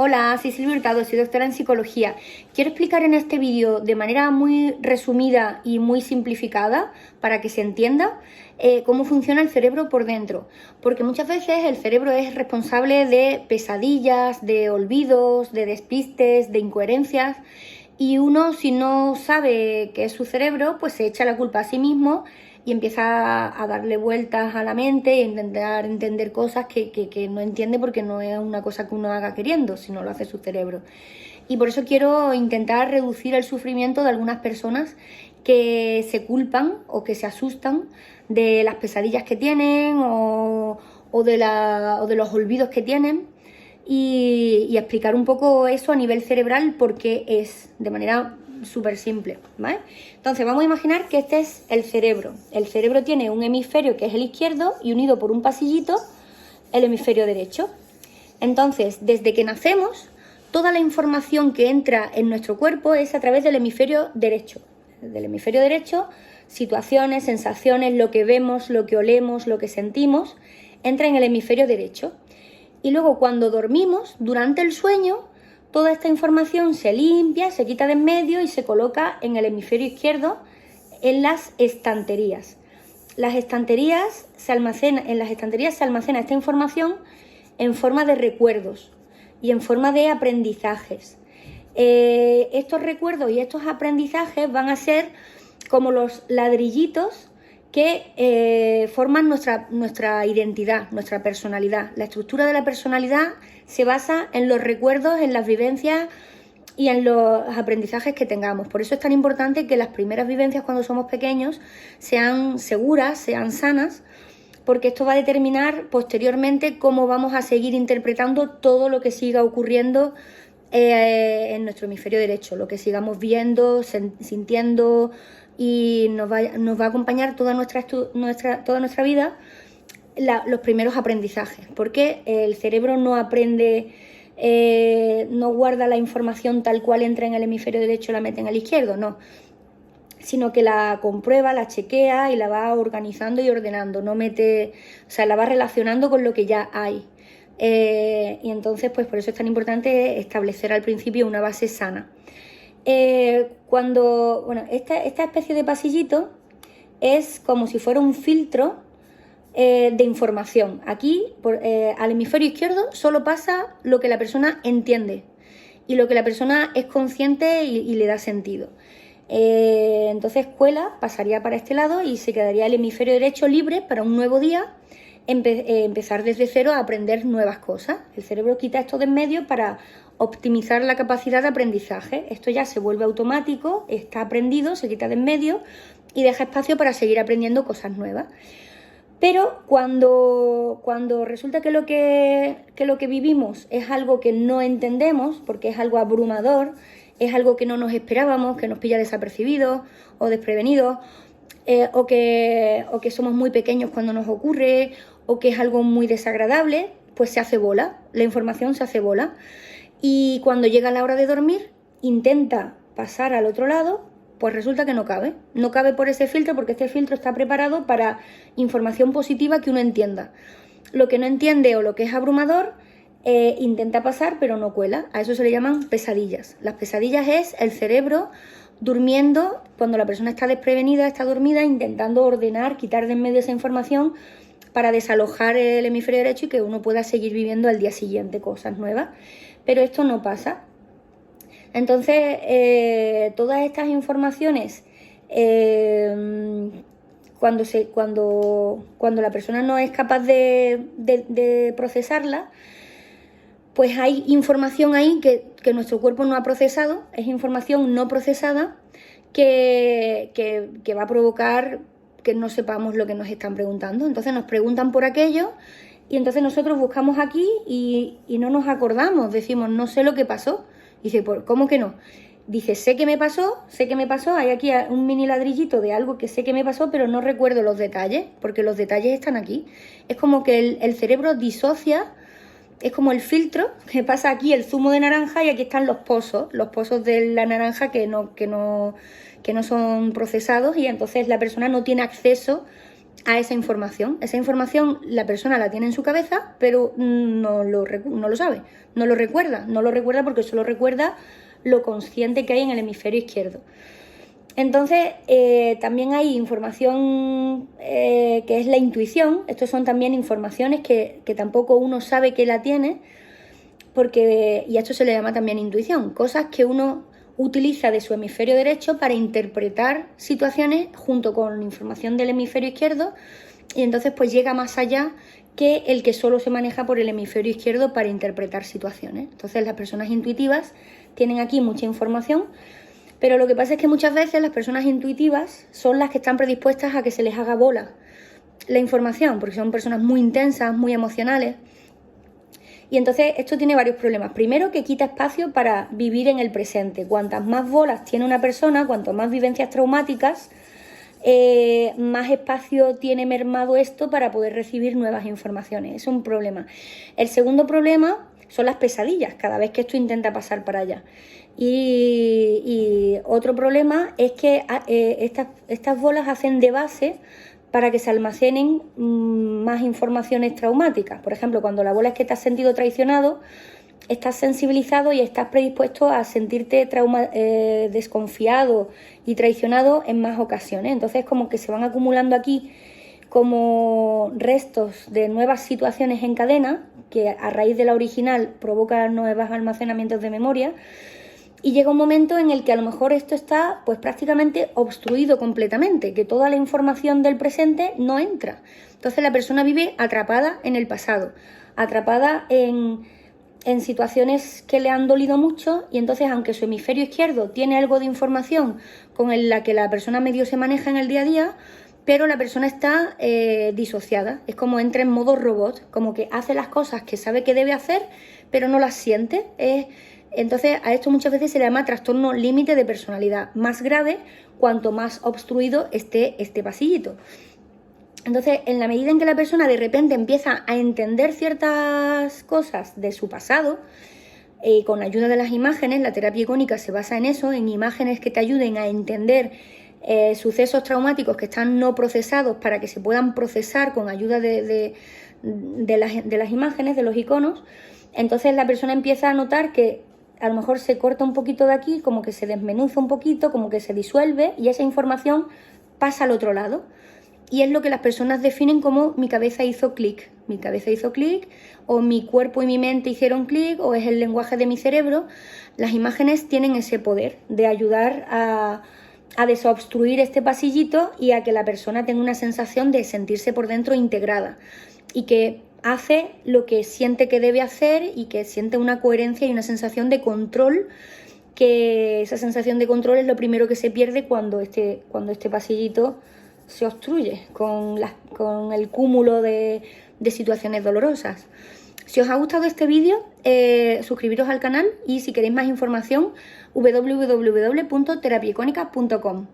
Hola, soy Silvia Hurtado, soy doctora en psicología. Quiero explicar en este vídeo de manera muy resumida y muy simplificada, para que se entienda, cómo funciona el cerebro por dentro. Porque muchas veces el cerebro es responsable de pesadillas, de olvidos, de despistes, de incoherencias. Y uno, si no sabe qué es su cerebro, pues se echa la culpa a sí mismo y empieza a darle vueltas a la mente e intentar entender cosas que no entiende, porque no es una cosa que uno haga queriendo, sino lo hace su cerebro. Y por eso quiero intentar reducir el sufrimiento de algunas personas que se culpan o que se asustan de las pesadillas que tienen o de los olvidos que tienen, y explicar un poco eso a nivel cerebral, porque es de manera súper simple, ¿vale? Entonces vamos a imaginar que este es el cerebro. El cerebro tiene un hemisferio que es el izquierdo y unido por un pasillito el hemisferio derecho. Entonces, desde que nacemos, toda la información que entra en nuestro cuerpo es a través del hemisferio derecho. Del hemisferio derecho, situaciones, sensaciones, lo que vemos, lo que olemos, lo que sentimos, entra en el hemisferio derecho. Y luego, cuando dormimos, durante el sueño, toda esta información se limpia, se quita de en medio y se coloca en el hemisferio izquierdo, en las estanterías. En las estanterías se almacena esta información en forma de recuerdos y en forma de aprendizajes. Estos recuerdos y estos aprendizajes van a ser como los ladrillitos que forman nuestra identidad, nuestra personalidad. La estructura de la personalidad se basa en los recuerdos, en las vivencias y en los aprendizajes que tengamos. Por eso es tan importante que las primeras vivencias cuando somos pequeños sean seguras, sean sanas, porque esto va a determinar posteriormente cómo vamos a seguir interpretando todo lo que siga ocurriendo en nuestro hemisferio derecho, lo que sigamos viendo, sintiendo, y nos va a acompañar toda nuestra vida los primeros aprendizajes, porque el cerebro no aprende, no guarda la información tal cual entra en el hemisferio derecho y la mete en el izquierdo, no, sino que la comprueba, la chequea y la va organizando y ordenando, la va relacionando con lo que ya hay. Y entonces, pues por eso es tan importante establecer al principio una base sana. Esta especie de pasillito es como si fuera un filtro de información. Aquí, al hemisferio izquierdo, solo pasa lo que la persona entiende y lo que la persona es consciente y le da sentido. Entonces pasaría para este lado y se quedaría el hemisferio derecho libre para un nuevo día, empezar desde cero a aprender nuevas cosas. El cerebro quita esto de en medio para optimizar la capacidad de aprendizaje. Esto ya se vuelve automático, está aprendido, se quita de en medio y deja espacio para seguir aprendiendo cosas nuevas. Pero cuando resulta que lo que vivimos es algo que no entendemos, porque es algo abrumador, es algo que no nos esperábamos, que nos pilla desapercibidos o desprevenidos, o que somos muy pequeños cuando nos ocurre, o que es algo muy desagradable, pues se hace bola, la información se hace bola. Y cuando llega la hora de dormir, intenta pasar al otro lado, pues resulta que no cabe por ese filtro, porque este filtro está preparado para información positiva que uno entienda. Lo que no entiende o lo que es abrumador, intenta pasar pero no cuela. A eso se le llaman pesadillas. Las pesadillas es el cerebro durmiendo, cuando la persona está desprevenida, está dormida, intentando ordenar, quitar de en medio esa información para desalojar el hemisferio derecho y que uno pueda seguir viviendo al día siguiente cosas nuevas. Pero esto no pasa. Entonces, todas estas informaciones, cuando la persona no es capaz de procesarla, pues hay información ahí que nuestro cuerpo no ha procesado, es información no procesada que va a provocar que no sepamos lo que nos están preguntando. Entonces nos preguntan por aquello y entonces nosotros buscamos aquí y no nos acordamos, decimos, no sé lo que pasó. Dice, ¿cómo que no? Dice, sé que me pasó, hay aquí un mini ladrillito de algo que sé que me pasó, pero no recuerdo los detalles, porque los detalles están aquí. Es como que el cerebro disocia, es como el filtro que pasa aquí el zumo de naranja y aquí están los pozos de la naranja que no son procesados, y entonces la persona no tiene acceso a esa información. Esa información la persona la tiene en su cabeza, pero no lo sabe, no lo recuerda porque solo recuerda lo consciente que hay en el hemisferio izquierdo. Entonces, también hay información que es la intuición. Estos son también informaciones que tampoco uno sabe que la tiene, y a esto se le llama también intuición. Cosas que uno utiliza de su hemisferio derecho para interpretar situaciones junto con información del hemisferio izquierdo, y entonces pues llega más allá que el que solo se maneja por el hemisferio izquierdo para interpretar situaciones. Entonces las personas intuitivas tienen aquí mucha información, pero lo que pasa es que muchas veces las personas intuitivas son las que están predispuestas a que se les haga bola la información, porque son personas muy intensas, muy emocionales. Y entonces esto tiene varios problemas. Primero, que quita espacio para vivir en el presente. Cuantas más bolas tiene una persona, cuanto más vivencias traumáticas, más espacio tiene mermado esto para poder recibir nuevas informaciones. Es un problema. El segundo problema son las pesadillas, cada vez que esto intenta pasar para allá. Y otro problema es que estas bolas hacen de base para que se almacenen más informaciones traumáticas. Por ejemplo, cuando la bola es que te has sentido traicionado, estás sensibilizado y estás predispuesto a sentirte desconfiado y traicionado en más ocasiones. Entonces, como que se van acumulando aquí como restos de nuevas situaciones en cadena, que a raíz de la original provocan nuevos almacenamientos de memoria, y llega un momento en el que a lo mejor esto está pues prácticamente obstruido completamente, que toda la información del presente no entra. Entonces la persona vive atrapada en el pasado, atrapada en situaciones que le han dolido mucho, y entonces aunque su hemisferio izquierdo tiene algo de información con la que la persona medio se maneja en el día a día, pero la persona está disociada, es como entra en modo robot, como que hace las cosas que sabe que debe hacer, pero no las siente. Entonces a esto muchas veces se le llama trastorno límite de personalidad, más grave cuanto más obstruido esté este pasillito. Entonces, en la medida en que la persona de repente empieza a entender ciertas cosas de su pasado, con ayuda de las imágenes, la terapia icónica se basa en eso, en imágenes que te ayuden a entender sucesos traumáticos que están no procesados para que se puedan procesar con ayuda de las imágenes, de los iconos. Entonces la persona empieza a notar que a lo mejor se corta un poquito de aquí, como que se desmenuza un poquito, como que se disuelve, y esa información pasa al otro lado. Y es lo que las personas definen como mi cabeza hizo clic. Mi cabeza hizo clic, o mi cuerpo y mi mente hicieron clic, o es el lenguaje de mi cerebro. Las imágenes tienen ese poder de ayudar a desobstruir este pasillito y a que la persona tenga una sensación de sentirse por dentro integrada, y que hace lo que siente que debe hacer, y que siente una coherencia y una sensación de control, que esa sensación de control es lo primero que se pierde cuando este pasillito se obstruye con el cúmulo de situaciones dolorosas. Si os ha gustado este vídeo, suscribiros al canal, y si queréis más información, www.terapiaicónica.com.